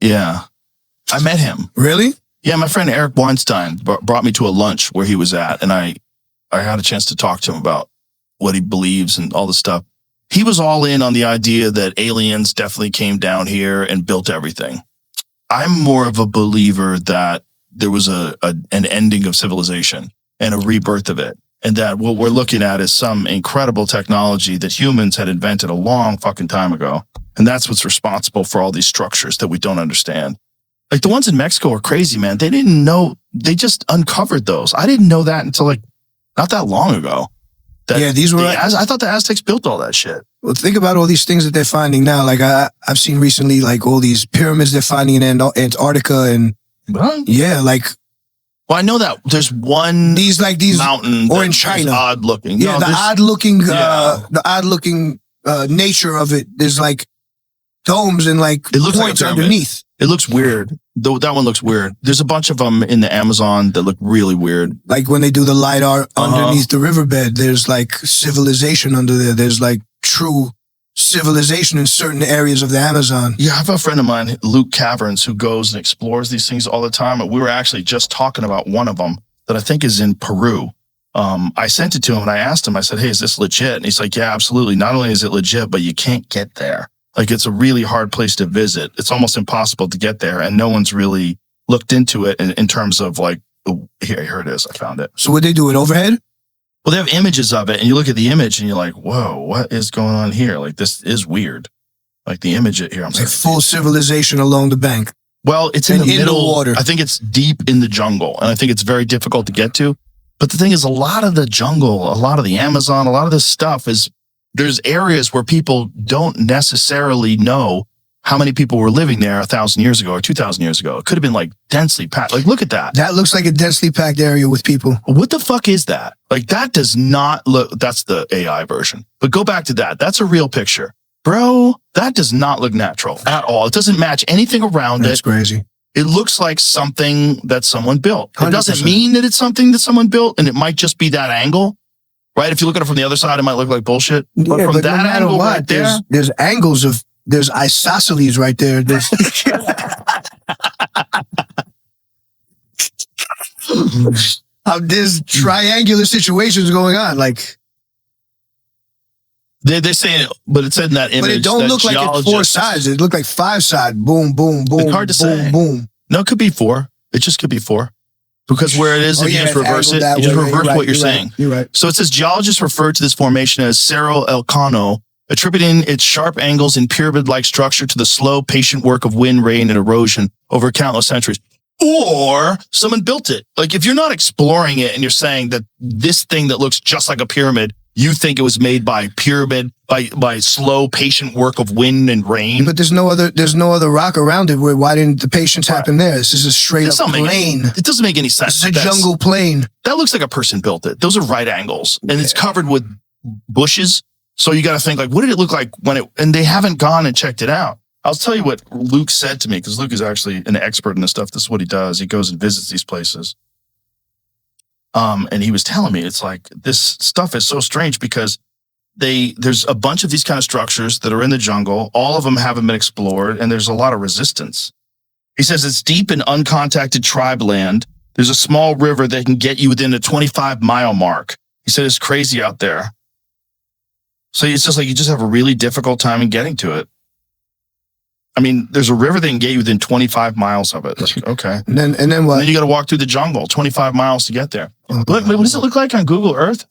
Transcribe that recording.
Yeah. I met him. Really? Yeah, my friend Eric Weinstein brought me to a lunch where he was at, and I had a chance to talk to him about what he believes and all this stuff. He was all in on the idea that aliens definitely came down here and built everything. I'm more of a believer that there was an ending of civilization and a rebirth of it. And that what we're looking at is some incredible technology that humans had invented a long fucking time ago. And that's what's responsible for all these structures that we don't understand. Like the ones in Mexico are crazy, man. They didn't know. They just uncovered those. I didn't know that until like not that long ago. These were. I thought the Aztecs built all that shit. Well, think about all these things that they're finding now. Like I've seen recently, like all these pyramids they're finding in Antarctica and yeah, like. Well, I know that there's these mountain or in China, odd looking. Yeah, the odd looking nature of it. There's like domes and like it looks points like underneath. It looks weird. Though that one looks weird. There's a bunch of them in the Amazon that look really weird. Like when they do the LiDAR underneath the riverbed, there's like civilization under there. There's like true civilization in certain areas of the Amazon. Yeah, I have a friend of mine, Luke Caverns, who goes and explores these things all the time. And we were actually just talking about one of them that I think is in Peru. I sent it to him and I asked him, I said, hey, is this legit? And he's like, yeah, absolutely. Not only is it legit, but you can't get there. Like it's a really hard place to visit. It's almost impossible to get there. And no one's really looked into it in terms of like, here it is. I found it. So would they do it overhead? Well, they have images of it and you look at the image and you're like, whoa, what is going on here? Like this is weird. Like the image here. I'm like full civilization along the bank. Well, it's in the middle. The water. I think it's deep in the jungle and I think it's very difficult to get to. But the thing is, a lot of the jungle, a lot of the Amazon, a lot of this stuff is, there's areas where people don't necessarily know how many people were living there 1,000 years ago or 2,000 years ago. It could have been like densely packed. Like, look at that. That looks like a densely packed area with people. What the fuck is that? Like, that does not look, that's the AI version. But go back to that. That's a real picture. Bro, that does not look natural at all. It doesn't match anything around it. That's crazy. It looks like something that someone built. It 100%. doesn't mean that it's something that someone built, and it might just be that angle, right? If you look at it from the other side, it might look like bullshit. But from that angle right there, there's angles of, there's isosceles right there. There's there's triangular situations going on. Like they're saying it, but it said in that image. But it don't look like it's 4 sides. It looked like 5 sides. Boom, boom, boom. It's hard to say. Boom. No, it could be 4. It just could be 4. Because where it is, if you just reverse it, you just reverse what you're saying. You're right. So it says geologists refer to this formation as Cerro Elcano, attributing its sharp angles and pyramid-like structure to the slow, patient work of wind, rain, and erosion over countless centuries. Or someone built it. Like if you're not exploring it and you're saying that this thing that looks just like a pyramid, you think it was made by by slow, patient work of wind and rain. But there's no other rock around it. Why didn't the patience happen there? This is a straight up plain. It doesn't make any sense. It's a jungle plain. That looks like a person built it. Those are right angles. And it's covered with bushes. So you got to think like, what did it look like and they haven't gone and checked it out. I'll tell you what Luke said to me, because Luke is actually an expert in this stuff. This is what he does. He goes and visits these places. And he was telling me, it's like, this stuff is so strange because there's a bunch of these kind of structures that are in the jungle. All of them haven't been explored, and there's a lot of resistance. He says it's deep in uncontacted tribe land. There's a small river that can get you within a 25-mile mark. He said it's crazy out there. So it's just like you just have a really difficult time in getting to it. I mean, there's a river that can get you within 25 miles of it. Like, okay. And then what? And then you got to walk through the jungle, 25 miles to get there. What does it look like on Google Earth?